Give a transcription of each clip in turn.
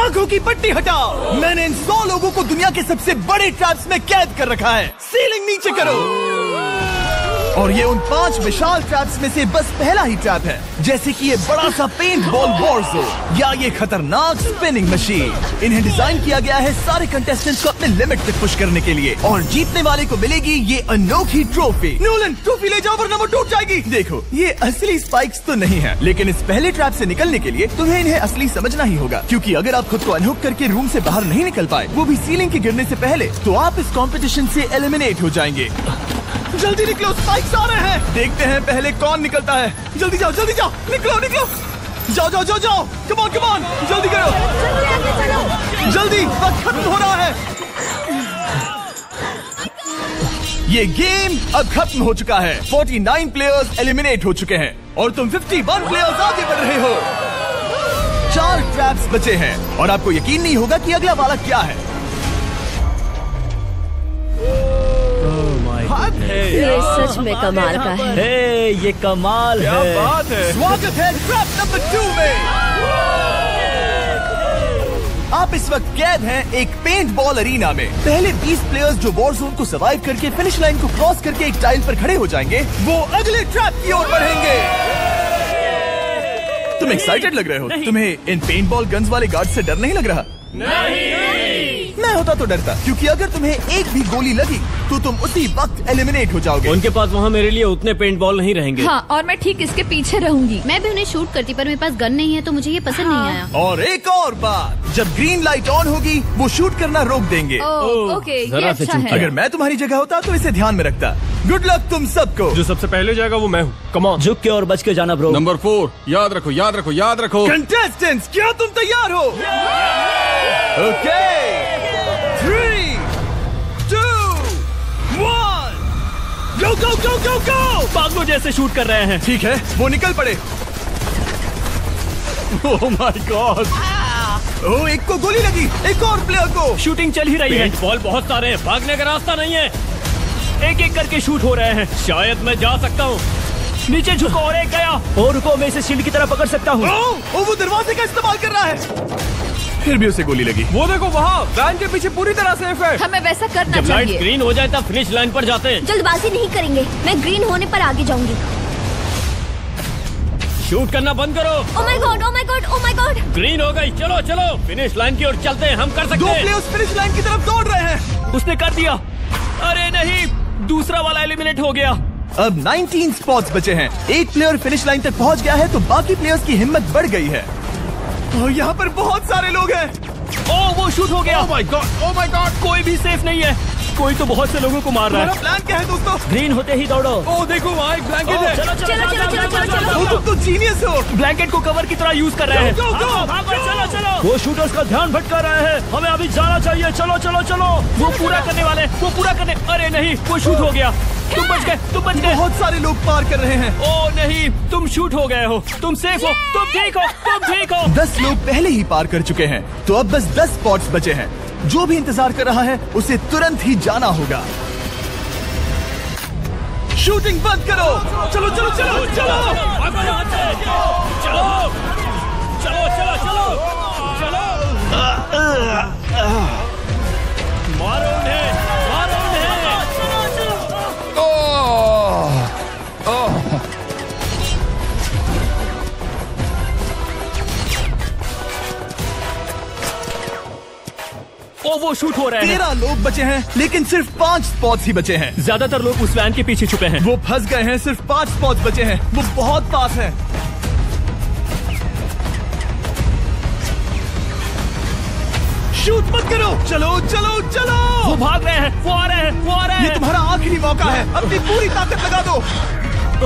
आंखों की पट्टी हटाओ। मैंने इन 100 लोगों को दुनिया के सबसे बड़े ट्रैप्स में कैद कर रखा है। सीलिंग नीचे करो। और ये उन 5 विशाल ट्रैप्स में से बस पहला ही ट्रैप है, जैसे कि ये बड़ा सा पेंट बॉल वॉरज़ोन या ये खतरनाक स्पिनिंग मशीन। इन्हें डिजाइन किया गया है सारे कंटेस्टेंट्स को अपने लिमिट तक पुश करने के लिए, और जीतने वाले को मिलेगी ये अनोखी ट्रॉफी। नोलन, ट्रॉफी ले जाओ वरना वो टूट जाएगी। देखो, ये असली स्पाइक्स तो नहीं है, लेकिन इस पहले ट्रैप से निकलने के लिए तुम्हें इन्हें असली समझना ही होगा, क्योंकि अगर आप खुद को अनहुक करके रूम से बाहर नहीं निकल पाए, वो भी सीलिंग के गिरने से पहले, तो आप इस कॉम्पिटिशन से एलिमिनेट हो जाएंगे। जल्दी निकलो, स्पाइक्स आ रहे हैं। देखते हैं पहले कौन निकलता है। जल्दी जाओ, जल्दी जाओ, निकलो निकलो, जाओ जाओ जाओ जाओ, कम ऑन कम ऑन, जल्दी करो, जल्दी, वक्त खत्म हो रहा है। ये गेम अब खत्म हो चुका है। 49 प्लेयर्स एलिमिनेट हो चुके हैं और तुम 51 प्लेयर्स आगे बढ़ रहे हो। 4 ट्रैप्स बचे हैं और आपको यकीन नहीं होगा कि अगला वाला क्या है। ये सच में कमाल का है। ये कमाल क्या है। बात है। स्वागत है ट्रैप नंबर 2 में। आप इस वक्त कैद हैं एक पेंट बॉल अरीना में। पहले 20 प्लेयर्स जो वॉर जोन को सर्वाइव करके फिनिश लाइन को क्रॉस करके एक टाइल पर खड़े हो जाएंगे, वो अगले ट्रैप की ओर बढ़ेंगे। तुम एक्साइटेड लग रहे हो। तुम्हें इन पेंट बॉल गन्स वाले गार्ड से डर नहीं लग रहा? मैं होता तो डरता, क्योंकि अगर तुम्हें एक भी गोली लगी तो तुम उसी वक्त एलिमिनेट हो जाओगे। उनके पास वहाँ मेरे लिए उतने पेंट बॉल नहीं रहेंगे। हाँ, और मैं ठीक इसके पीछे रहूंगी। मैं भी उन्हें शूट करती, पर मेरे पास गन नहीं है तो मुझे ये पसंद नहीं आया। और एक और बात, जब ग्रीन लाइट ऑन होगी वो शूट करना रोक देंगे। ओके, ये जरा से अच्छा है। अगर मैं तुम्हारी जगह होता तो इसे ध्यान में रखता। गुड लक तुम सबको। जो सबसे पहले जाएगा वो मैं हूँ। Come on. झुक के और बच के जाना ब्रो। नंबर 4, याद रखो याद रखो याद रखो। कंटेस्टेंट्स, क्या तुम तैयार हो? ओके, 3, 2, 1, गो गो गो गो गो। पागलों जैसे शूट कर रहे हैं। ठीक है, वो निकल पड़े। ओह माय गॉड। ओह, एक को गोली लगी, एक और प्लेयर को। शूटिंग चल ही रही है। पेंट बॉल बहुत सारे हैं, भागने का रास्ता नहीं है। एक एक करके शूट हो रहे हैं। शायद मैं जा सकता हूँ। नीचे झुको और एक गया। और रुको, मैं इसे शील्ड की तरह पकड़ सकता हूँ। ओह, वो दरवाजे का इस्तेमाल कर रहा है। फिर भी उसे गोली लगी। वो देखो वहाँ, वैन के पीछे पूरी तरह सेफ है। हमें वैसा करना जब लाइट चाहिए। ग्रीन हो जाए तब फिनिश लाइन पर जाते हैं। जल्दबाजी नहीं करेंगे, मैं ग्रीन होने पर आगे जाऊंगी। शूट करना बंद करो। ओह my God, oh my God, oh my God. Green हो गई, चलो चलो फिनिश लाइन की ओर चलते हैं। हम कर सकते 2 हैं। प्लेयर्स फिनिश लाइन की तरफ दौड़ रहे हैं। उसने कर दिया। अरे नहीं, दूसरा वाला एलिमिनेट हो गया। अब 19 स्पॉट्स बचे हैं। एक प्लेयर फिनिश लाइन तक पहुंच गया है तो बाकी प्लेयर्स की हिम्मत बढ़ गई है। और यहाँ पर बहुत सारे लोग हैं। ओह, वो शूट हो गया। ओह my God, oh my God. कोई भी सेफ नहीं है। कोई तो बहुत से लोगों को मार रहा तुम्हारा है। प्लान क्या है दोस्तों? ग्रीन होते ही दौड़ो। ओह देखो वहाँ एक ब्लैंकेट है। चलो चलो चलो चलो चलो चलो। तुम तो जीनियस हो। ब्लैंकेट को कवर की तरह यूज कर रहे हैं। Go, go, go, भागो, चलो चलो। वो शूटर्स का ध्यान भटका रहे हैं। हमें अभी जाना चाहिए। चलो चलो चलो। वो पूरा करने वाले, वो पूरा करने। अरे नहीं, वो शूट हो गया। तुम बच गए, तुम बच गए। बहुत सारे लोग पार कर रहे हैं। ओह नहीं, तुम शूट हो गए हो। तुम सेफ हो, तुम ठीक हो, तुम ठीक हो। 10 लोग पहले ही पार कर चुके हैं, तो अब बस 10 स्पॉट्स बचे हैं। जो भी इंतजार कर रहा है उसे तुरंत ही जाना होगा। शूटिंग बंद करो। चलो चलो चलो चलो चलो चलो चलो चलो चलो। मारो उन्हें, मारो उन्हें। ओ, वो शूट हो रहे हैं। 13 लोग बचे हैं, लेकिन सिर्फ 5 स्पॉट्स ही बचे हैं। ज्यादातर लोग उस वैन के पीछे छुपे हैं। वो फंस गए हैं। सिर्फ 5 स्पॉट्स बचे हैं। वो बहुत पास है। शूट मत करो। चलो चलो चलो। वो भाग रहे हैं, वो आ रहे हैं, वो आ रहे ये हैं। तुम्हारा आखिरी मौका है। अपनी पूरी ताकत लगा दो।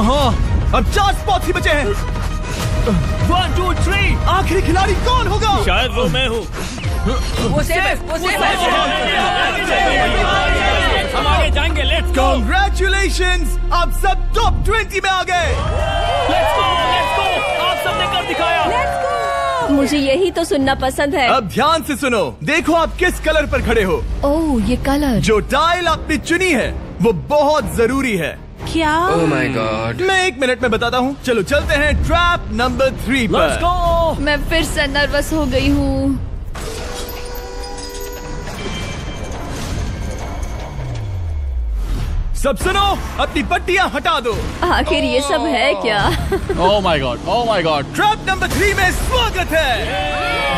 हाँ, अब 4 स्पॉट्स ही बचे हैं। 1 2 3। आखिरी खिलाड़ी कौन होगा? शायद वो मैं हूँ। वो सेफ है, वो सेफ है। हम आगे जाएंगे। Let's go, Congratulations! आप सब टॉप 20 में आ गए। Let's go, let's go. आप सबने कर दिखाया। मुझे यही तो सुनना पसंद है। अब ध्यान से सुनो। देखो आप किस कलर पर खड़े हो। ओह, ये कलर। जो टाइल आपने चुनी है वो बहुत जरूरी है। क्या? ओह माय गॉड। मैं 1 मिनट में बताता हूँ। चलो चलते हैं ट्रैप नंबर 3 लेट्स पर। गो। मैं फिर से नर्वस हो गई हूँ। सब सुनो, अपनी पट्टियां हटा दो। आखिर ये सब है क्या? ओह my God, oh my God. Trap number 3 में स्वागत है।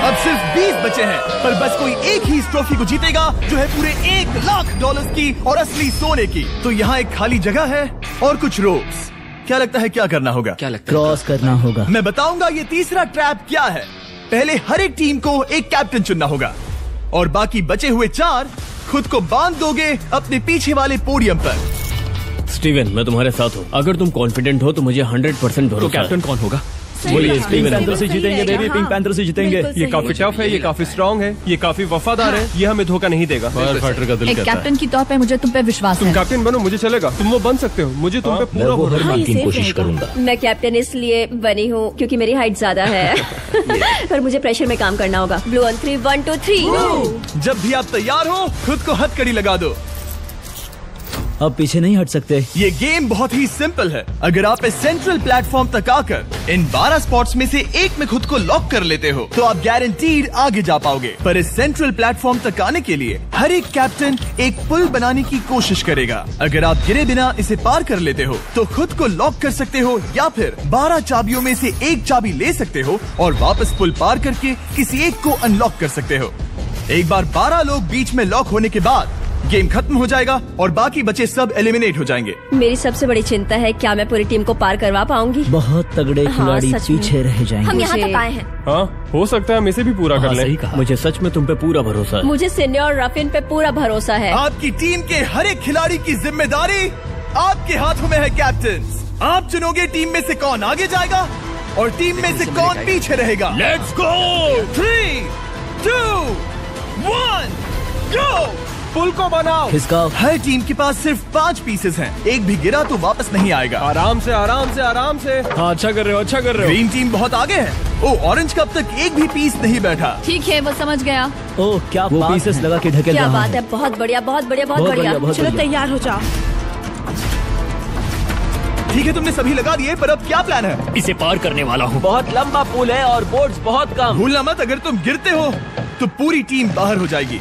अब सिर्फ 20 बचे हैं, पर बस कोई एक ही इस ट्रॉफी को जीतेगा जो है पूरे $1,00,000 की और असली सोने की। तो यहाँ एक खाली जगह है और कुछ रोप्स। क्या लगता है क्या करना होगा? क्या लगता है? क्रॉस करना होगा। मैं बताऊंगा ये तीसरा ट्रैप क्या है। पहले हर एक टीम को एक कैप्टन चुनना होगा और बाकी बचे हुए 4 खुद को बांध दोगे अपने पीछे वाले पोडियम पर। स्टीवन, मैं तुम्हारे साथ हूँ। अगर तुम कॉन्फिडेंट हो तो मुझे 100% भरोसा। तो कैप्टन कौन होगा? बोलिए। पिंक पैंथर से जीतेंगे बेबी, पिंक पैंथर से जीतेंगे। ये काफी टफ है, ये काफी स्ट्रांग है, ये काफी वफादार है, ये हमें धोखा नहीं देगा। फायर फाइटर का दिल एक कहता है। कैप्टन की तौर पे मुझे तुम पे विश्वास तुम है। कैप्टन बनो, मुझे चलेगा। तुम वो बन सकते हो, मुझे तुम पे पूरा भरोसा है। ये कोशिश करूंगा। मैं कैप्टन इसलिए बनी हूँ क्योंकि मेरी हाइट ज्यादा है। पर मुझे प्रेशर में काम करना होगा। Blue on 3, 1 2 3। जब भी आप तैयार हो खुद को हथकड़ी लगा दो। अब पीछे नहीं हट सकते। ये गेम बहुत ही सिंपल है। अगर आप इस सेंट्रल प्लेटफॉर्म तक आकर इन 12 स्पॉट्स में से एक में खुद को लॉक कर लेते हो तो आप गारंटीड आगे जा पाओगे। पर इस सेंट्रल प्लेटफॉर्म तक आने के लिए हर एक कैप्टन एक पुल बनाने की कोशिश करेगा। अगर आप गिरे बिना इसे पार कर लेते हो तो खुद को लॉक कर सकते हो या फिर 12 चाबियों में से एक चाबी ले सकते हो और वापस पुल पार करके किसी एक को अनलॉक कर सकते हो। एक बार 12 लोग बीच में लॉक होने के बाद गेम खत्म हो जाएगा और बाकी बचे सब एलिमिनेट हो जाएंगे। मेरी सबसे बड़ी चिंता है क्या मैं पूरी टीम को पार करवा पाऊंगी। बहुत तगड़े खिलाड़ी सच में। पीछे रह जाएंगे। हम यहाँ तक आए हैं। हाँ, हो सकता है हम इसे भी पूरा कर लें। सही कहा। मुझे सच में तुम पे पूरा भरोसा है। मुझे सीनियर रफिन पे पूरा भरोसा है। आपकी टीम के हर एक खिलाड़ी की जिम्मेदारी आपके हाथों में है कैप्टन। आप चुनोगे टीम में से कौन आगे जाएगा और टीम में से कौन पीछे रहेगा। Let's go. 3 2 1 गो। पुल को बनाओ। खिसकाओ। हर टीम के पास सिर्फ 5 पीसेस हैं। एक भी गिरा तो वापस नहीं आएगा। आराम से, आराम से, आराम से। हाँ, अच्छा कर रहे हो, अच्छा कर रहे हो। ग्रीन टीम बहुत आगे है। ओ, ऑरेंज का अब तक एक भी पीस नहीं बैठा। ठीक है, वो समझ गया। ओह क्या वो पीसेस लगा के ढकेल क्या रहा बात है। है। बहुत बढ़िया, बहुत बढ़िया, बहुत बढ़िया। बहुत चलो बढ़िया। तैयार हो जाओ। ठीक है, तुमने सभी लगा दिए, पर अब क्या प्लान है? इसे पार करने वाला हूँ। बहुत लंबा पुल है और बोट्स बहुत कम। भूलना मत, अगर तुम गिरते हो तो पूरी टीम बाहर हो जाएगी।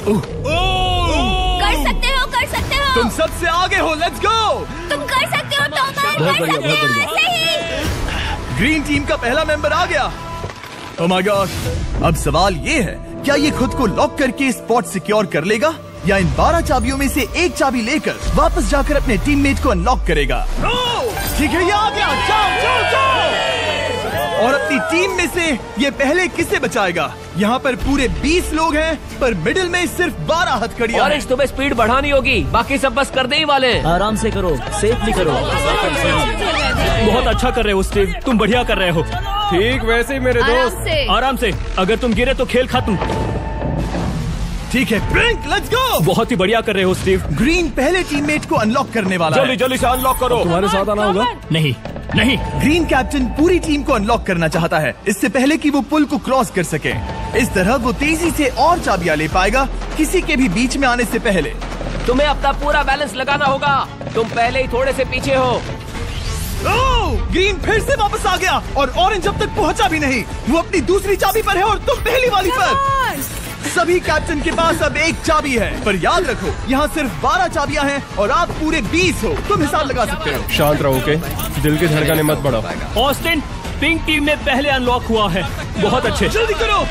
कर सकते हो, कर सकते हो। तुम सबसे आगे हो। Let's go. तुम कर सकते हो टॉमर, बहुत कर बढ़िया, सकते बहुत हो। बढ़िया। सही। ग्रीन टीम का पहला मेंबर आ गया। ओह माय गॉड। अब सवाल ये है, क्या ये खुद को लॉक करके स्पॉट सिक्योर कर लेगा या इन 12 चाबियों में से एक चाबी लेकर वापस जाकर अपने टीममेट को अनलॉक करेगा? ठीक है, ये आ गया। जाओ जाओ जाओ। और अपनी टीम में से ये पहले किसे बचाएगा? यहाँ पर पूरे 20 लोग हैं, पर मिडिल में सिर्फ 12 हथकड़ियां हैं। तुम्हें स्पीड बढ़ानी होगी, बाकी सब बस करने ही वाले। आराम से करो, सेफली करो। बहुत अच्छा कर रहे हो स्टीव, तुम बढ़िया कर रहे हो। ठीक वैसे ही मेरे दोस्त। आराम से। आराम से। अगर तुम गिरे तो खेल खत्म। ठीक है, ब्रिंक, लेट्स गो। बहुत ही बढ़िया कर रहे हो स्टीव। ग्रीन पहले टीममेट को अनलॉक करने वाला है। जल्दी से अनलॉक करो। तुम्हारे साथ आना होगा। नहीं नहीं। ग्रीन कैप्टन पूरी टीम को अनलॉक करना चाहता है इससे पहले कि वो पुल को क्रॉस कर सके। इस तरह वो तेजी से और चाबियां ले पाएगा किसी के भी बीच में आने से पहले। तुम्हें अपना पूरा बैलेंस लगाना होगा। तुम पहले ही थोड़े से पीछे हो। ग्रीन फिर से वापस आ गया और ऑरेंज अब तक पहुंचा भी नहीं। वो अपनी दूसरी चाबी पर है और तुम पहली वाली पर। सभी कैप्टन के पास अब एक चाबी है, पर याद रखो यहाँ सिर्फ 12 चाबियां हैं और आप पूरे 20 हो। तुम हिसाब लगा सकते हो। शांत रहो, ओके? दिल की धड़कनें मत बढ़ाओ। ऑस्टिन, पिंक टीम में पहले अनलॉक हुआ है। बहुत अच्छे, जल्दी करो।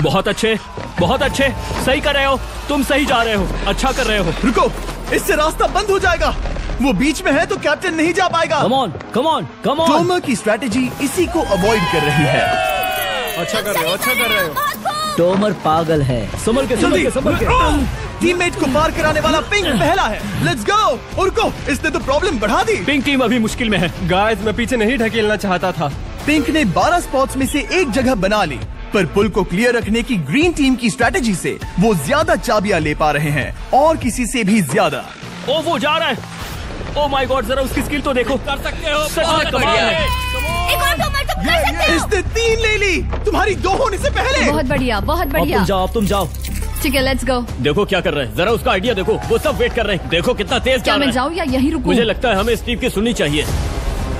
बहुत अच्छे, बहुत अच्छे। सही कर रहे हो, तुम सही जा रहे हो, अच्छा कर रहे हो। रुको, इससे रास्ता बंद हो जाएगा। वो बीच में है तो कैप्टन नहीं जा पाएगा। Come on, come on, come on. Tomer की स्ट्रेटेजी इसी को अवॉइड कर रही है। अच्छा कर रहे हो, अच्छा कर रहे हो। टोमर पागल है। संभल के, संभल के, संभल के। टीममेट को पार कराने वाला पिंक पहला है। Let's go. रुको, इसने तो प्रॉब्लम बढ़ा दी। पिंक टीम अभी मुश्किल में है। गाइस, मैं पीछे नहीं ढकेलना चाहता था। पिंक ने 12 स्पॉट्स में से एक जगह बना ली, पर पुल को क्लियर रखने की ग्रीन टीम की स्ट्रेटेजी से वो ज्यादा चाबियां ले पा रहे हैं और किसी से भी ज्यादा। ओ वो जा रहा है। ओ माय गॉड, जरा उसकी स्किल तो देखो। कर सकते हो, सच में कमाल है। एक और टॉमर, तुम कर सकते हो। इसने 3 ले ली, तुम्हारी 2 होने से पहले। बहुत बढ़िया, बहुत बढ़िया। अब तुम जाओ। ठीक है, लेट्स गो। देखो क्या कर रहे हैं, जरा उसका आइडिया देखो। वो सब वेट कर रहे हैं। देखो कितना तेज क्या जा रहा मैं है। जाऊँ या यहीं रुकूं? मुझे लगता है हमें स्टीव की सुननी चाहिए।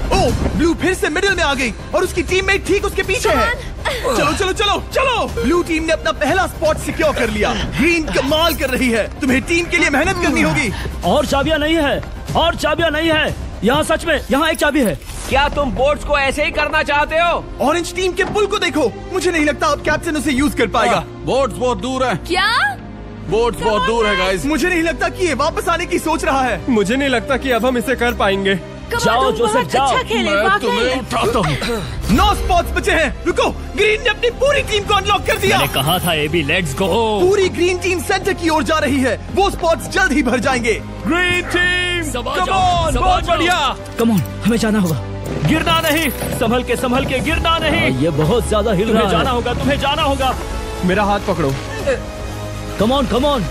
ओ, ब्लू फिर से मिडिल में आ गई और उसकी टीममेट ठीक उसके पीछे है। चलो चलो चलो चलो। ब्लू टीम ने अपना पहला स्पॉट सिक्योर कर लिया। ग्रीन कमाल कर रही है। तुम्हें टीम के लिए मेहनत करनी होगी। और चाबियां नहीं है। और चाबियां नहीं है यहाँ। सच में यहाँ एक चाबी है। क्या तुम बोट्स को ऐसे ही करना चाहते हो? ऑरेंज टीम के पुल को देखो, मुझे नहीं लगता अब कैप्टन उसे यूज कर पाएगा। बोट्स बहुत दूर है। क्या? बोट्स बहुत दूर है गाइस। मुझे नहीं लगता कि ये वापस आने की सोच रहा है। मुझे नहीं लगता कि अब हम इसे कर पाएंगे। जाओ जोसेफ जाओ। मैं तुम्हें उठाता हूँ। 9 स्पॉट्स बचे हैं। रुको, ग्रीन ने अपनी पूरी टीम को अनलॉक कर दिया। मैंने कहा था एबी, लेट्स गो। पूरी ग्रीन टीम सेंटर की ओर जा रही है। वो स्पॉट्स जल्द ही भर जाएंगे। ग्रीन टीम, कम ऑन, बहुत बढ़िया। कम ऑन, हमें जाना होगा। गिरना नहीं, संभल के गिरना नहीं। ये बहुत ज्यादा हिल रहा है। जाना होगा, तुम्हें जाना होगा। मेरा हाथ पकड़ो। कम ऑन कम ऑन।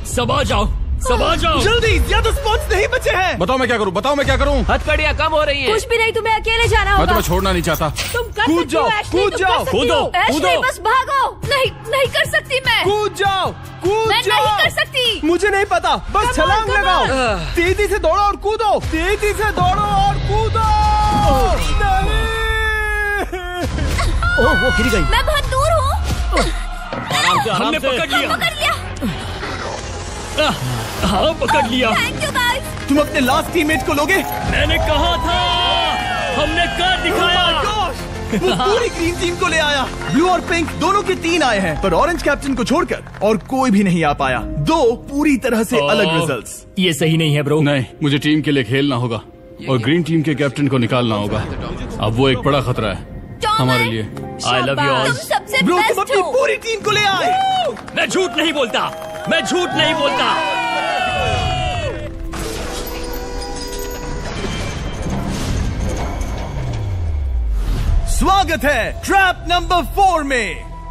सब आ जाओ, सब आ जाओ जल्दी, ज्यादा स्पॉट्स नहीं बचे हैं। बताओ मैं क्या करूँ, बताओ मैं क्या करूँ। हथकड़ियाँ कम हो रही हैं। कुछ भी नहीं, तुम्हें अकेले जाना मैं होगा। तुम्हें छोड़ना नहीं चाहता। तुम कर कूद सकती हो, जाओ, एशली, कूद तुम जाओ, कर सकती कूदो, हो। एशली, कूदो। बस भागो। नहीं, नहीं कर सकती मैं। कूद जाओ, कूद मैं जाओ। नहीं कर सकती। मुझे नहीं पता, बस Come on, छलांग come लगाओ। on। तेजी से दौड़ो और कूदो, तेजी से दौड़ो और कूदो। नहीं। ओह, वो गिर गई। मैं बहुत दूर हूँ। आराम से, हमने पकड़ लिया। पकड़ लिया। हाँ, पकड़ लिया। Thank you guys. तुम अपने लास्ट टीममेट को लोगे? मैंने कहा था, हमने कर दिखाया। Oh my gosh! वो पूरी ग्रीन टीम को ले आया। ब्लू और पिंक दोनों के 3 आए हैं, पर ऑरेंज कैप्टन को छोड़कर और कोई भी नहीं आ पाया। 2 पूरी तरह से अलग रिजल्ट्स। ये सही नहीं है ब्रो। नहीं, मुझे टीम के लिए खेलना होगा और ग्रीन टीम के कैप्टन को निकालना होगा। अब वो एक बड़ा खतरा है हमारे लिए। I love you all. तुम सबसे ब्रो, तुम बेस्ट अपनी हो। पूरी टीम को ले आए। मैं झूठ नहीं बोलता, मैं झूठ नहीं बोलता। स्वागत है ट्रैप नंबर 4 में।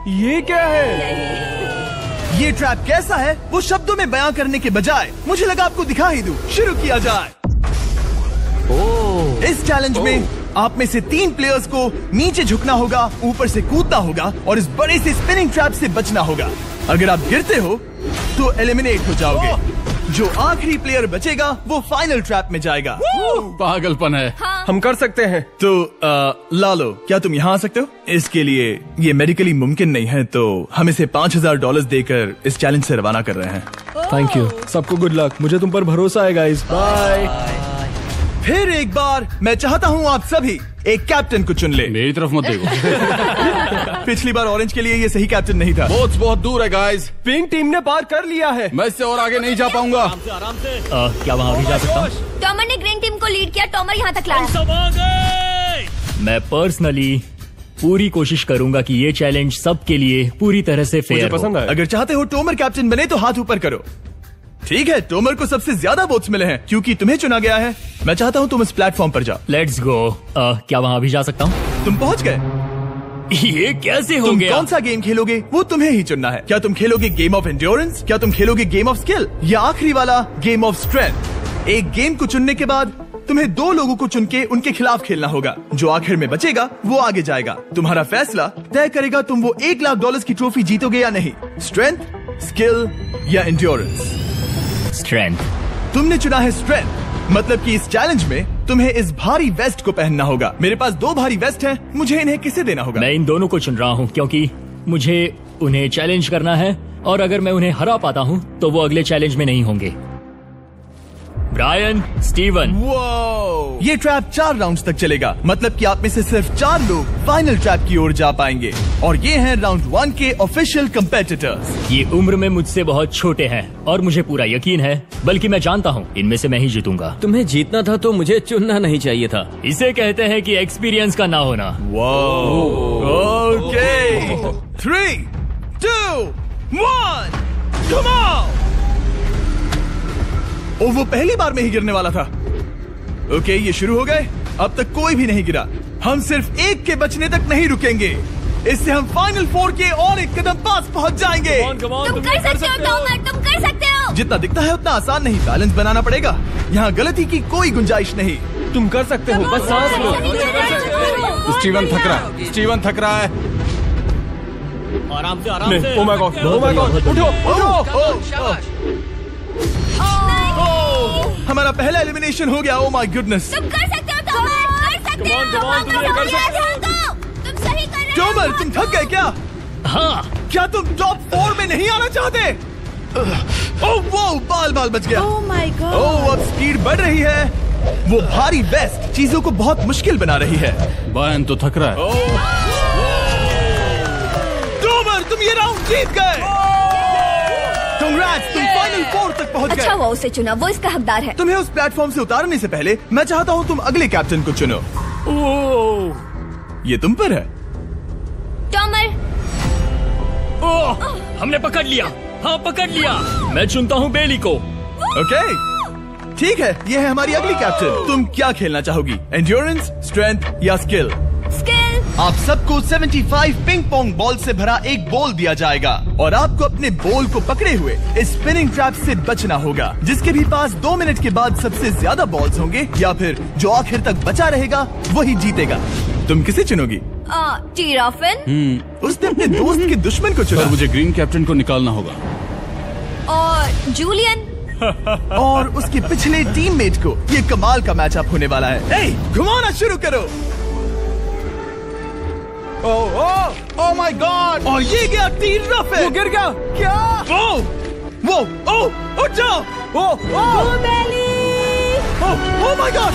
ये क्या है? ये ट्रैप कैसा है वो शब्दों में बयां करने के बजाय मुझे लगा आपको दिखा ही दूं। शुरू किया जाए। इस चैलेंज में आप में से 3 प्लेयर्स को नीचे झुकना होगा, ऊपर से कूदना होगा और इस बड़े से स्पिनिंग ट्रैप से बचना होगा। अगर आप गिरते हो तो एलिमिनेट हो जाओगे। जो आखिरी प्लेयर बचेगा वो फाइनल ट्रैप में जाएगा। पागलपन है। हम कर सकते हैं। तो लालो, क्या तुम यहाँ आ सकते हो? इसके लिए ये मेडिकली मुमकिन नहीं है, तो हम इसे $5000 देकर इस चैलेंज से रवाना कर रहे हैं। Thank you. सबको गुड लक। मुझे तुम पर भरोसा है गाइस। बाय। फिर एक बार मैं चाहता हूँ आप सभी एक कैप्टन को चुन ले। मेरी तरफ मत देखो। पिछली बार ऑरेंज के लिए ये सही कैप्टन नहीं था। बोट्स बहुत दूर है गाइस। पिंक टीम ने पार कर लिया है। मैं इससे और आगे नहीं जा पाऊंगा। आराम से। क्या वहाँ भी जा सकता हूँ? टॉमर ने ग्रीन टीम को लीड किया, टॉमर यहाँ तक लाया। सब आ गए। मैं पर्सनली पूरी कोशिश करूंगा कि ये चैलेंज सबके लिए पूरी तरह से मुझे फेयर हो। पसंद आया। अगर चाहते हो टोमर कैप्टन बने तो हाथ ऊपर करो। ठीक है, टोमर को सबसे ज्यादा वोट्स मिले हैं क्योंकि तुम्हें चुना गया है। मैं चाहता हूँ तुम इस प्लेटफॉर्म पर जाओ। Let's go. क्या वहाँ भी जा सकता हूँ? तुम पहुँच गए। ये कैसे हो तुम गया? कौन सा गेम खेलोगे वो तुम्हें ही चुनना है। क्या तुम खेलोगे गेम ऑफ एंड्योरेंस, क्या तुम खेलोगे गेम ऑफ स्किल, या आखिरी वाला गेम ऑफ स्ट्रेंथ? एक गेम को चुनने के बाद तुम्हें 2 लोगों को चुन के उनके खिलाफ खेलना होगा। जो आखिर में बचेगा वो आगे जाएगा। तुम्हारा फैसला तय करेगा तुम वो $1,00,000 की ट्रॉफी जीतोगे या नहीं। स्ट्रेंथ, स्किल या एंड्योरेंस? स्ट्रेंथ। तुमने चुना है स्ट्रेंथ, मतलब कि इस चैलेंज में तुम्हें इस भारी वेस्ट को पहनना होगा। मेरे पास 2 भारी वेस्ट हैं, मुझे इन्हें किसे देना होगा? मैं इन दोनों को चुन रहा हूँ क्योंकि मुझे उन्हें चैलेंज करना है और अगर मैं उन्हें हरा पाता हूँ तो वो अगले चैलेंज में नहीं होंगे। Brian, Steven. वो ये ट्रैप 4 राउंड्स तक चलेगा, मतलब कि आप में से सिर्फ 4 लोग फाइनल ट्रैप की ओर जा पाएंगे और ये हैं राउंड 1 के ऑफिशियल कंपेटिटर्स। ये उम्र में मुझसे बहुत छोटे हैं और मुझे पूरा यकीन है, बल्कि मैं जानता हूँ इनमें से मैं ही जीतूंगा। तुम्हें जीतना था तो मुझे चुनना नहीं चाहिए था। इसे कहते हैं कि एक्सपीरियंस का ना होना। Okay, 3, 2, 1, come on. और वो पहली बार में ही गिरने वाला था। ओके, ये शुरू हो गए। अब तक कोई भी नहीं गिरा। हम सिर्फ एक के बचने तक नहीं रुकेंगे। इससे हम फाइनल 4 के और एक कदम पास पहुंच जाएंगे। तुम कर सकते हो टॉमर, तुम कर सकते हो। जितना दिखता है उतना आसान नहीं, बैलेंस बनाना पड़ेगा। यहाँ गलती की कोई गुंजाइश नहीं। तुम कर सकते हो, बस सांस लो। स्टीवन थक रहा है। स्टीवन थक रहा है। आराम से, आराम से। Oh my God, oh my God, उठो, उठो। हमारा पहला एलिमिनेशन हो गया। Oh my goodness. तुम कर सकते हो टॉमर, कर सकते हो। तुम सही कर रहे हो। टोमर, तुम थक गए क्या? हाँ। क्या तुम टॉप 4 में नहीं आना चाहते? वो बाल बच गया। ओह माय गॉड। अब स्पीड बढ़ रही है। वो भारी वेस्ट चीजों को बहुत मुश्किल बना रही है। बायन तो थक रहा है। ड्रोवर, तुम ये राउंड जीत गए। कांग्रेट्स, तुम फाइनल 4 तक पहुंच गए। अच्छा हुआ उसे चुना, वो इसका हकदार है। तुम्हें उस प्लेटफॉर्म से उतारने से पहले मैं चाहता हूँ तुम अगले कैप्टन को चुनो। ये तुम पर है। टॉमर। हमने पकड़ लिया। हाँ, पकड़ लिया। मैं चुनता हूँ बेली को। ओके, ठीक है, ये है हमारी अगली कैप्टन। तुम क्या खेलना चाहोगी, एंड्योरेंस, स्ट्रेंथ या स्किल? स्किल। आप सबको 75 पिंग पोंग बॉल से भरा एक बॉल दिया जाएगा और आपको अपने बॉल को पकड़े हुए इस स्पिनिंग ट्रैप से बचना होगा। जिसके भी पास 2 मिनट के बाद सबसे ज्यादा बॉल्स होंगे या फिर जो आखिर तक बचा रहेगा वही जीतेगा। तुम किसे चुनोगी? टीराफिन। उसने अपने दोस्त के दुश्मन को चुना। पर मुझे ग्रीन कैप्टन को निकालना होगा। और जूलियन। और उसके पिछले टीममेट को। ये कमाल का मैचअप होने वाला है। घुमाना शुरू करो। ओह माय गॉड। और ये गया टीराफिन। वो गिर गया। क्या? वो उठ जाओ। ओह माय गॉड।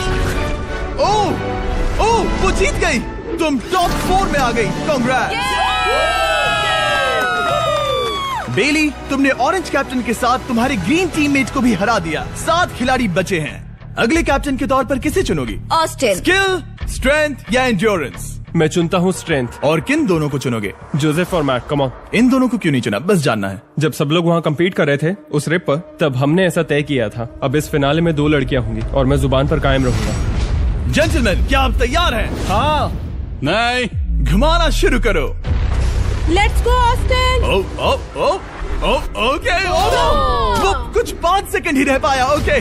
वो जीत गई। तुम टॉप 4 में आ गई। कांग्रेट्स। बेली, तुमने ऑरेंज कैप्टन के साथ तुम्हारे ग्रीन टीममेट को भी हरा दिया। 7 खिलाड़ी बचे हैं। अगले कैप्टन के तौर पर किसे चुनोगी? ऑस्टिन। स्किल, स्ट्रेंथ या एंड्योरेंस? मैं चुनता हूँ स्ट्रेंथ। और किन दोनों को चुनोगे? जोसेफ और मैट, कम ऑन। इन दोनों को क्यों नहीं चुना, बस जानना है। जब सब लोग वहाँ कम्पीट कर रहे थे उस रिप पर, तब हमने ऐसा तय किया था। अब इस फिनाले में 2 लड़कियां होंगी और मैं जुबान पर कायम रहूंगा। जेंटलमैन, क्या आप तैयार हैं? हाँ। नहीं। घुमाना शुरू करो। Let's go Austin. ओके। वो कुछ 5 सेकंड ही रह पाया। ओके,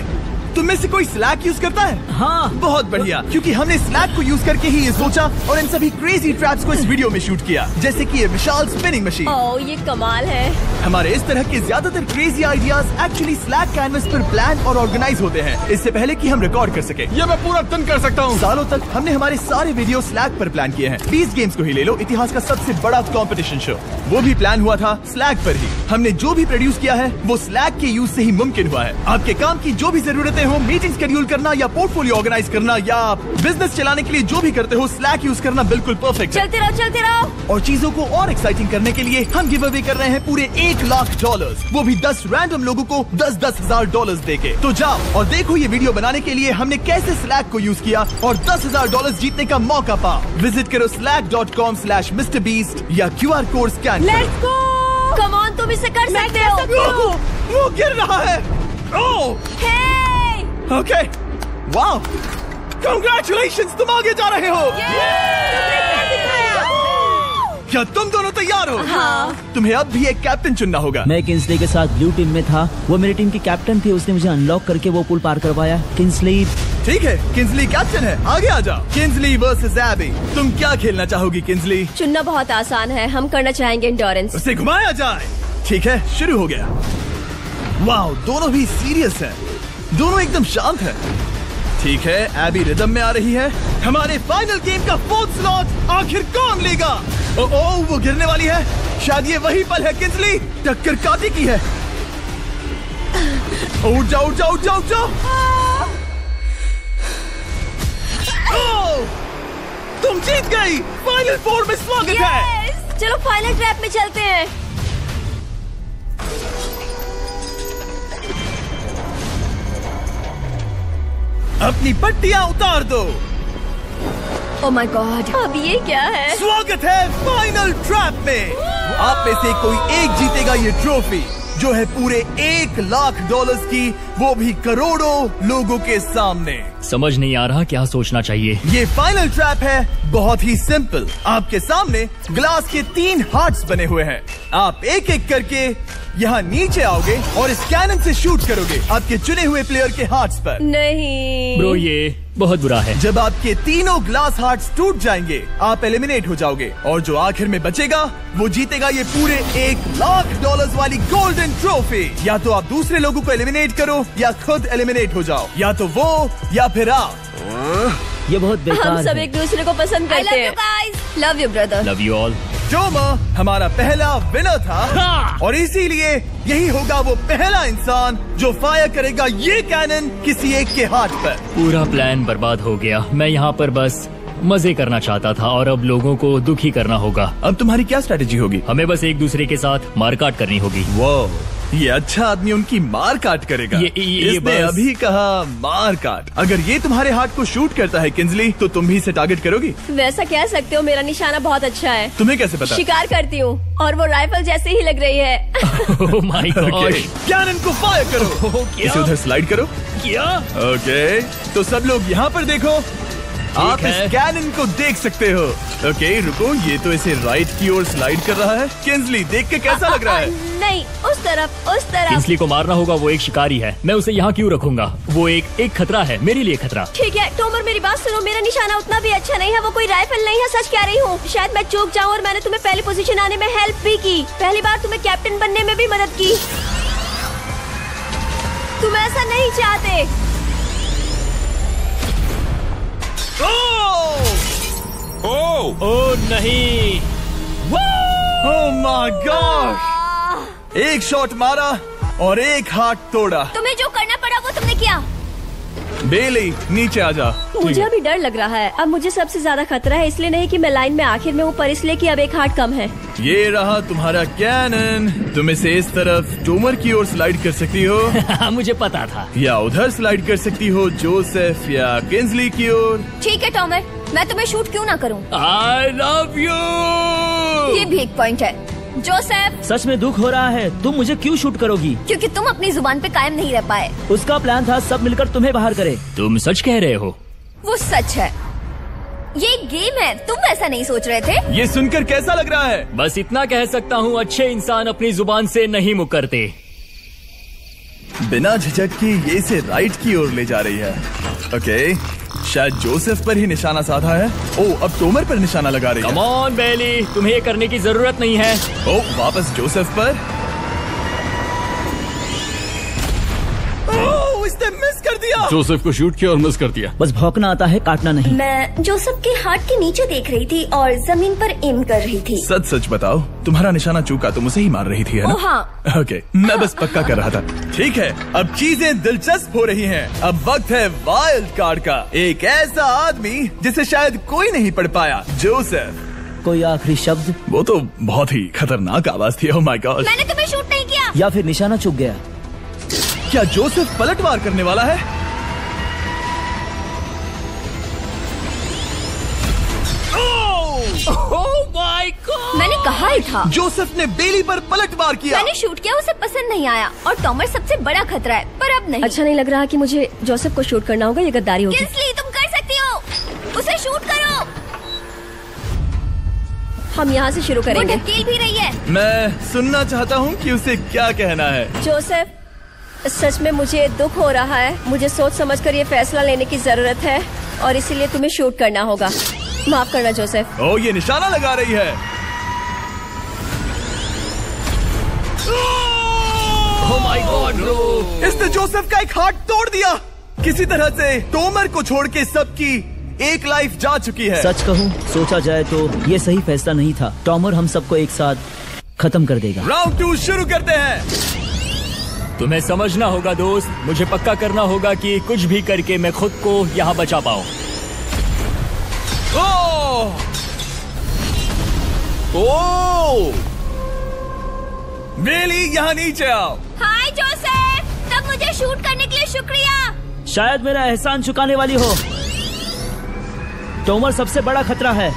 तुम में से कोई स्लैक यूज करता है? हाँ। बहुत बढ़िया, क्योंकि हमने स्लैक को यूज करके ही ये सोचा और इन सभी क्रेजी ट्रैप्स को इस वीडियो में शूट किया, जैसे कि ये विशाल स्पिनिंग मशीन। ओह, ये कमाल है। हमारे इस तरह के ज्यादातर crazy ideas actually slack canvas पर प्लान और ऑर्गेनाइज होते हैं इससे पहले कि हम रिकॉर्ड कर सके। ये मैं पूरा टन कर सकता हूँ। सालों तक हमने हमारे सारे वीडियो स्लैक पर प्लान किए हैं। 20 गेम्स को ही ले लो, इतिहास का सबसे बड़ा कंपटीशन शो, वो भी प्लान हुआ था स्लैक पर ही। हमने जो भी प्रोड्यूस किया है वो स्लैक के यूज से ही मुमकिन हुआ है। आपके काम की जो भी जरूरतें हो, मीटिंग शेड्यूल करना या पोर्टफोलियो ऑर्गेनाइज करना या बिजनेस चलाने के लिए जो भी करते हो, स्लैक यूज करना बिल्कुल परफेक्ट है। चलते रहो। और चीजों को और एक्साइटिंग करने के लिए हम गिव अवे कर रहे हैं पूरे $1 लाख, वो भी 10 रैंडम लोगों को $10,000 देके। तो जाओ और देखो ये वीडियो बनाने के लिए हमने कैसे स्लैक को यूज किया और $10,000 जीतने का मौका पा। विजिट करो slack.com/MrBeast या QR code scan. Let's go. Come on, तुम इसे कर सकते हो। वो गिर रहा है। ओके, वाओ, कांग्रेचुलेशंस, तुम आगे जा रहे हो। क्या तुम दोनों तैयार हो? हाँ। तुम्हें अब भी एक कैप्टन चुनना होगा। मैं किंसली के साथ ब्लू टीम में था। वो मेरी टीम की कैप्टन थी। उसने मुझे अनलॉक करके वो पुल पार करवाया। किंसली। ठीक है, किंसली कैप्टन है, आगे आ जाओ। किंसली वर्सेस एबी, तुम क्या खेलना चाहोगी किंसली? चुनना बहुत आसान है, हम करना चाहेंगे एंड्योरेंस। उसे घुमाया जाए। ठीक है, शुरू हो गया। वाओ, दोनों भी सीरियस हैं, दोनों एकदम शांत हैं। ठीक है, एबी रिदम में आ रही है। हमारे फाइनल गेम का 4th स्लॉट आखिर कौन लेगा? ओह, वो गिरने वाली है। शायद ये वही पल है किंसली, टक्कर काटी की है। उठ जाओ। तुम जीत गई। फाइनल 4 में स्वागत है। चलो फाइनल ट्रैप में चलते हैं। अपनी पट्टियां उतार दो। ओह माय गॉड, अब ये क्या है? स्वागत है फाइनल ट्रैप में। आप में से कोई एक जीतेगा ये ट्रॉफी, जो है पूरे $1 लाख की, वो भी करोड़ों लोगों के सामने। समझ नहीं आ रहा क्या सोचना चाहिए। ये फाइनल ट्रैप है, बहुत ही सिंपल। आपके सामने ग्लास के 3 हार्ट्स बने हुए हैं। आप एक एक करके यहाँ नीचे आओगे और इस कैनन से शूट करोगे आपके चुने हुए प्लेयर के हार्ट्स पर। नहीं ब्रो, ये बहुत बुरा है। जब आपके तीनों ग्लास हार्ट्स टूट जाएंगे, आप एलिमिनेट हो जाओगे और जो आखिर में बचेगा वो जीतेगा ये पूरे $1 लाख वाली गोल्डन ट्रॉफी। या तो आप दूसरे लोगों को एलिमिनेट करो या खुद एलिमिनेट हो जाओ, या तो वो या फिर आप। ये बहुत बेकार हम सब है। एक दूसरे को पसंद करते हैं। Love you brother. Love you all. Tomer हमारा पहला विनर था और इसीलिए यही होगा वो पहला इंसान जो फायर करेगा ये कैनन किसी एक के हाथ पर। पूरा प्लान बर्बाद हो गया। मैं यहाँ पर बस मजे करना चाहता था और अब लोगों को दुखी करना होगा। अब तुम्हारी क्या स्ट्रेटेजी होगी? हमें बस एक दूसरे के साथ मारकाट करनी होगी। वो ये अच्छा आदमी उनकी मार काट करेगा। ये इसने बस- अभी कहा मार काट। अगर ये तुम्हारे हार्ट को शूट करता है किंजली तो तुम भी इसे टारगेट करोगी। वैसा कह सकते हो, मेरा निशाना बहुत अच्छा है। तुम्हें कैसे पता? शिकार करती हूँ और वो राइफल जैसे ही लग रही है। ओह माय गॉड। कैनन को फायर करो। इसे उधर स्लाइड करो। क्या? ओके, तो सब लोग यहाँ पर देखो। आप इस है। कैनन को देख सकते हो। ओके, रुको, ये तो इसे राइट की ओर स्लाइड कर रहा है। किंजली देख के कैसा लग रहा है? नहीं, उस तरफ, उस तरफ। किंसली को मारना होगा। वो एक शिकारी है। मैं उसे यहाँ क्यों रखूंगा? वो एक खतरा है, मेरे लिए खतरा। ठीक है टोमर, मेरी बात सुनो। मेरा निशाना उतना भी अच्छा नहीं है। वो कोई राइफल नहीं है, सच कह रही हूँ। शायद मैं चूक जाऊँ और मैंने तुम्हें पहली पोजीशन आने में हेल्प भी की। पहली बार तुम्हें कैप्टन बनने में भी मदद की। तुम ऐसा नहीं चाहते। ओह नहीं। ओह माय गॉड! एक शॉट मारा और एक हाथ तोड़ा। तुम्हें जो करना पड़ा वो तुमने किया। बेली नीचे आ जा। मुझे अभी डर लग रहा है। अब मुझे सबसे ज्यादा खतरा है, इसलिए नहीं कि मैं लाइन में आखिर में हूँ, पर इसलिए कि अब एक हार्ट कम है। ये रहा तुम्हारा कैनन। तुम इसे इस तरफ टोमर की ओर स्लाइड कर सकती हो मुझे पता था। या उधर स्लाइड कर सकती हो जोसेफ या किंजली की ओर। ठीक है टोमर, मैं तुम्हें शूट क्यों ना करूँ। I love you. ये भी एक पॉइंट है। जोसेफ, सच में दुख हो रहा है। तुम मुझे क्यों शूट करोगी? क्योंकि तुम अपनी जुबान पे कायम नहीं रह पाए। उसका प्लान था सब मिलकर तुम्हें बाहर करे। तुम सच कह रहे हो? वो सच है। ये एक गेम है, तुम ऐसा नहीं सोच रहे थे। ये सुनकर कैसा लग रहा है? बस इतना कह सकता हूँ, अच्छे इंसान अपनी जुबान से नहीं मुकरते। बिना झिझक के ये इसे राइट की ओर ले जा रही है। ओके, शायद जोसेफ पर ही निशाना साधा है। ओह, अब टोमर पर निशाना लगा रही है। कम ऑन बेली, तुम्हें ये करने की जरूरत नहीं है। ओह, वापस जोसेफ पर। ओह, इसने मिस कर दिया। जोसेफ को शूट किया और मिस कर दिया। बस भौंकना आता है, काटना नहीं। मैं जोसेफ के हार्ट के नीचे देख रही थी और जमीन पर एम कर रही थी। सच सच बताओ, तुम्हारा निशाना चूका, तुम उसे ही मार रही थी, है ना? ओह हाँ। ओके, मैं बस पक्का कर रहा था। ठीक है, अब चीजें दिलचस्प हो रही हैं। अब वक्त है वाइल्ड कार्ड का। एक ऐसा आदमी जिसे शायद कोई नहीं पढ़ पाया, जोसेफ। कोई आखिरी शब्द? वो तो बहुत ही खतरनाक आवाज थी। ओह माय गॉड! मैंने तुम्हें शूट नहीं किया। या फिर निशाना चूक गया? क्या जोसेफ पलटवार करने वाला है? ओह माय गॉड! मैंने कहा ही था। जोसेफ ने बेली पर पलटवार किया। मैंने शूट किया, उसे पसंद नहीं आया और टॉमर सबसे बड़ा खतरा है, पर अब नहीं। अच्छा नहीं लग रहा कि मुझे जोसेफ को शूट करना होगा, ये गद्दारी होगी। किंसली, तुम कर सकती हो। उसे शूट करो। हम यहाँ से शुरू करेंगे। वो ढकेल भी रही है। मैं सुनना चाहता हूँ कि उसे क्या कहना है। जोसेफ, सच में मुझे दुख हो रहा है। मुझे सोच समझकर ये फैसला लेने की जरूरत है और इसीलिए तुम्हें शूट करना होगा। माफ करना जोसेफ। ओह, ये निशाना लगा रही है। ओह माय गॉड ब्रो! इसने जोसेफ का एक हाथ तोड़ दिया। किसी तरह से टोमर को छोड़ के सबकी एक लाइफ जा चुकी है। सच कहूँ, सोचा जाए तो ये सही फैसला नहीं था। टॉमर हम सबको एक साथ खत्म कर देगा। राउंड 2 शुरू करते हैं। तुम्हें समझना होगा दोस्त, मुझे पक्का करना होगा कि कुछ भी करके मैं खुद को यहाँ बचा पाऊँ। ओह! ओह! बेली, यहाँ नीचे आओ। हाय जोसेफ, तब मुझे शूट करने के लिए शुक्रिया। शायद मेरा एहसान चुकाने वाली हो। टोमर सबसे बड़ा खतरा है।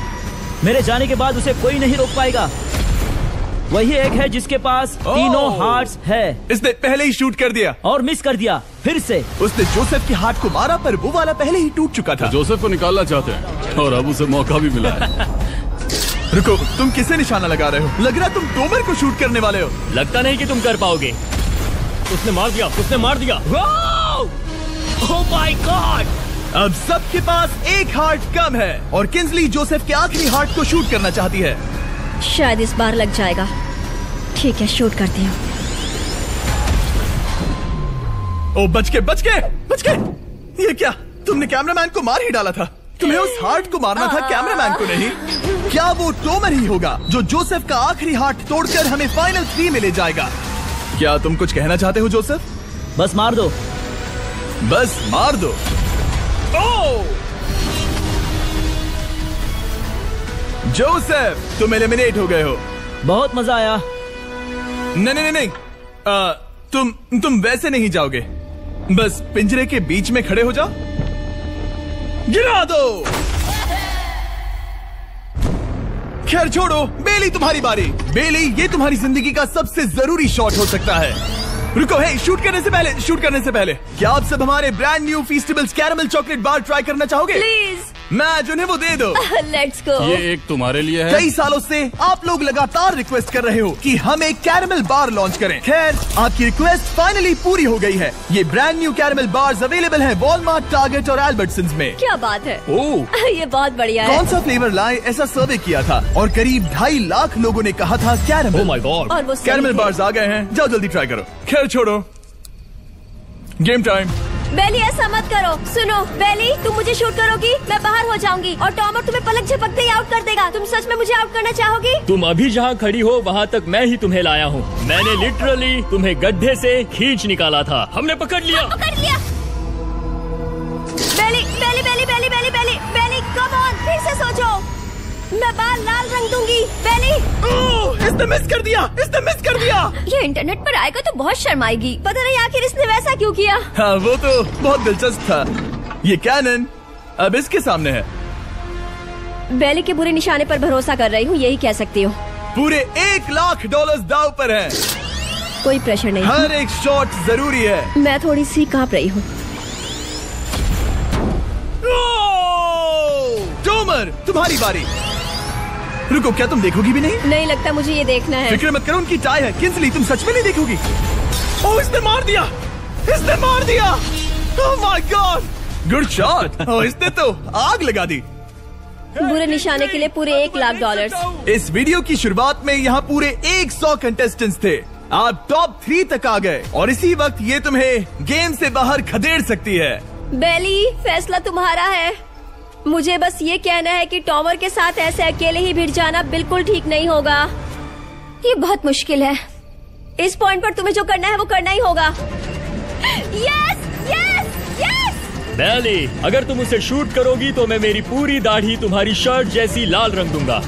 मेरे जाने के बाद उसे कोई नहीं रोक पाएगा। वही एक है जिसके पास तीनों हार्ट्स है। इसने पहले ही शूट कर दिया और मिस कर दिया फिर से। उसने जोसेफ के हाथ को मारा, पर वो वाला पहले ही टूट चुका था। जोसेफ को निकालना चाहते हैं और अब उसे मौका भी मिला है। रुको, तुम किसे निशाना लगा रहे हो? लग रहा तुम टोमर को शूट करने वाले हो। लगता नहीं कि तुम कर पाओगे। उसने मार दिया, उसने मार दिया। Oh my God! अब सबके पास एक हार्ट कम है और किंजली जोसेफ के आखिरी हार्ट को शूट करना चाहती है। शायद इस बार लग जाएगा। ठीक है, शूट करती हूँ। ओ, बच के, बच के, बच के! ये क्या? तुमने कैमरामैन को मार ही डाला था। तुम्हें उस हार्ट को मारना था, कैमरामैन को नहीं। क्या वो टोमर ही होगा जो जोसेफ का आखिरी हार्ट तोड़कर हमें फाइनल 3 में ले जाएगा? क्या तुम कुछ कहना चाहते हो जोसेफ? बस मार दो, बस मार दो। ओह! जोसेफ, तुम एलिमिनेट हो गए हो। बहुत मजा आया। नहीं, तुम वैसे नहीं जाओगे। बस पिंजरे के बीच में खड़े हो जाओ। गिरा दो। खैर छोड़ो, बेली तुम्हारी बारी। बेली, ये तुम्हारी जिंदगी का सबसे जरूरी शॉट हो सकता है। रुको, हे, शूट करने से पहले क्या आप सब हमारे brand new Feastables caramel chocolate bar try करना चाहोगे? प्लीज मैच उन्हें वो दे दो। Let's go. ये एक तुम्हारे लिए है। कई सालों से आप लोग लगातार रिक्वेस्ट कर रहे हो कि हम एक कैरेमल बार लॉन्च करें। खैर, आपकी रिक्वेस्ट फाइनली पूरी हो गई है। ये brand new caramel bars available हैं वॉलमार्ट, टारगेट और एल्बर्टसन्स में। क्या बात है। ओह, ये बहुत बढ़िया है। कौन सा फ्लेवर लाए, ऐसा सर्वे किया था और करीब 2.5 लाख लोगों ने कहा था कैरेमल। Oh my God. और वो सही कैरेमल थे। बार्स आ गए हैं, जाओ जल्दी ट्राई करो। खैर छोड़ो, गेम टाइम। बेली, ऐसा मत करो। सुनो बेली, तुम मुझे शूट करोगी, मैं बाहर हो जाऊंगी और टॉमर तुम्हें पलक झपकते ही आउट कर देगा। तुम सच में मुझे आउट करना चाहोगी? तुम अभी जहाँ खड़ी हो वहाँ तक मैं ही तुम्हें लाया हूँ। मैंने लिटरली तुम्हें गड्ढे से खींच निकाला था। हमने पकड़ लिया। पकड़ लिया। बेली बेली बेली बेली बेली बेली बेली, कम ऑन, फिर से सोचो। मैं बाल लाल रंग दूंगी। बेली, इसने मिस कर दिया। ये इंटरनेट पर आएगा तो बहुत शर्म आएगी। पता नहीं आखिर इसने वैसा क्यों किया। हाँ, वो तो बहुत दिलचस्प था। ये कैनन अब इसके सामने है। बेली के बुरे निशाने पर भरोसा कर रही हूँ, यही कह सकती हूँ। पूरे $1 लाख दाव पर है। कोई प्रेशर नहीं। हर एक शॉट जरूरी है। मैं थोड़ी सी कांप रही हूँ। टोमर, तुम्हारी बारी। रुको, क्या तुम देखोगी भी नहीं? नहीं लगता मुझे ये देखना है। फिक्र मत करो, उनकी टाई है। किंसली, तुम सच में नहीं देखोगी? ओह, इसने मार दिया। Oh my God, good shot. Oh, इसने तो आग लगा दी। बुरे निशाने के लिए पूरे $1 लाख। इस वीडियो की शुरुआत में यहाँ पूरे 100 कंटेस्टेंट्स थे। आप टॉप 3 तक आ गए और इसी वक्त ये तुम्हें गेम से बाहर खदेड़ सकती है। बेली, फैसला तुम्हारा है। मुझे बस ये कहना है कि टॉमर के साथ ऐसे अकेले ही भिड़ जाना बिल्कुल ठीक नहीं होगा। ये बहुत मुश्किल है। इस पॉइंट पर तुम्हें जो करना है वो करना ही होगा। Yes yes yes. बेली, अगर तुम उसे शूट करोगी तो मैं मेरी पूरी दाढ़ी तुम्हारी शर्ट जैसी लाल रंग दूंगा।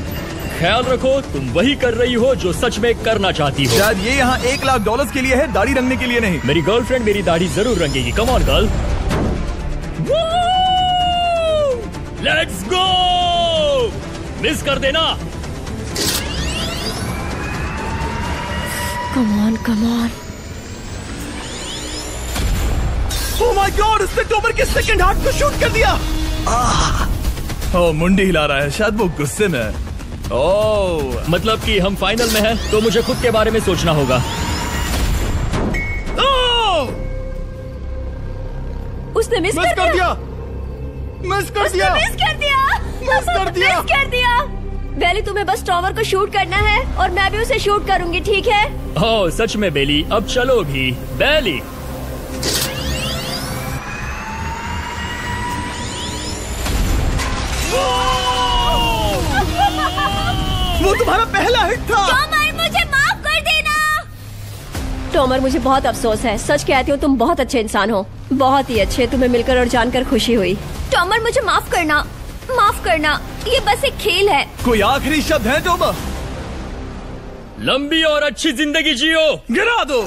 ख्याल रखो, तुम वही कर रही हो जो सच में करना चाहती हो। शायद ये यहाँ $1 लाख के लिए है, दाढ़ी रंगने के लिए नहीं। मेरी गर्लफ्रेंड मेरी दाढ़ी जरूर रंगेगी। Come on girl, let's go. Miss कर देना। Come on come on. Oh my God, उसने टोमर के सेकंड हार्ट को शूट कर दिया। ओह, मुंडी हिला रहा है, शायद वो गुस्से में है। ओह, मतलब कि हम फाइनल में हैं, तो मुझे खुद के बारे में सोचना होगा। उसने मिस कर दिया। मिस कर दिया। बेली, तुम्हें बस टॉमर को शूट करना है और मैं भी उसे शूट करूंगी, ठीक है? ओह सच में बेली, अब चलो भी। बेली, वो तुम्हारा पहला हिट था। टॉमर, मुझे माफ कर देना। टॉमर, मुझे बहुत अफसोस है। सच कहती हूँ, तुम बहुत अच्छे इंसान हो, बहुत ही अच्छे। तुम्हें मिलकर और जानकर खुशी हुई। टॉमर, मुझे माफ करना, माफ करना। ये बस एक खेल है। कोई आखिरी शब्द है टोमर? लंबी और अच्छी जिंदगी जियो। गिरा दो।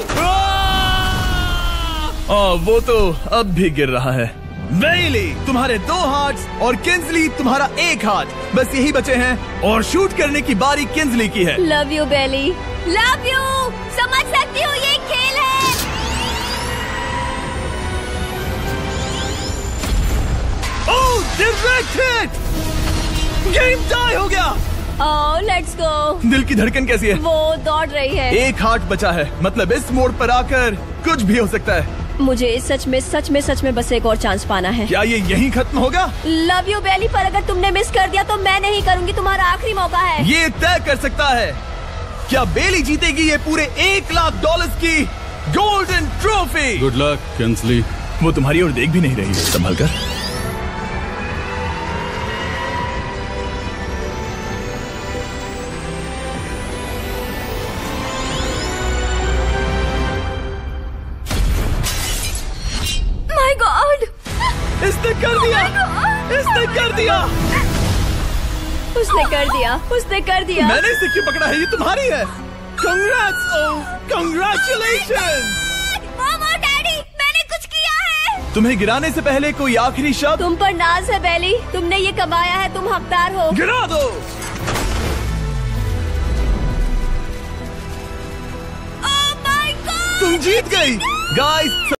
वो तो अब भी गिर रहा है। बेली, तुम्हारे 2 हार्ट्स और किंसली तुम्हारा 1 हार्ट बस यही बचे हैं और शूट करने की बारी किंसली की है। Love you Baily, love you. समझ सकती हूँ, ये खेल है। Oh, direct hit. Game tie हो गया। Oh, let's go. दिल की धड़कन कैसी है? वो दौड़ रही है। 1 हार्ट बचा है, मतलब इस मोड़ पर आकर कुछ भी हो सकता है। मुझे सच में बस एक और चांस पाना है। क्या ये यहीं खत्म होगा? लव यू बेली, पर अगर तुमने मिस कर दिया तो मैं नहीं करूंगी। तुम्हारा आखिरी मौका है। ये तय कर सकता है क्या बेली जीतेगी ये पूरे $1 लाख की golden trophy. Good luck Kingsley. वो तुम्हारी ओर देख भी नहीं रही है, संभल कर। इसने कर दिया, इसने कर दिया, उसने कर दिया, उसने कर दिया। मैंने इसे क्यों पकड़ा है? ये तुम्हारी है। Congrats, congratulation. मामा, डैडी, मैंने कुछ किया है। तुम्हें गिराने से पहले कोई आखिरी शब्द? तुम पर नाज है बेली, तुमने ये कमाया है, तुम हकदार हो। गिरा दो। ओह माय गॉड, तुम जीत गई गाइस।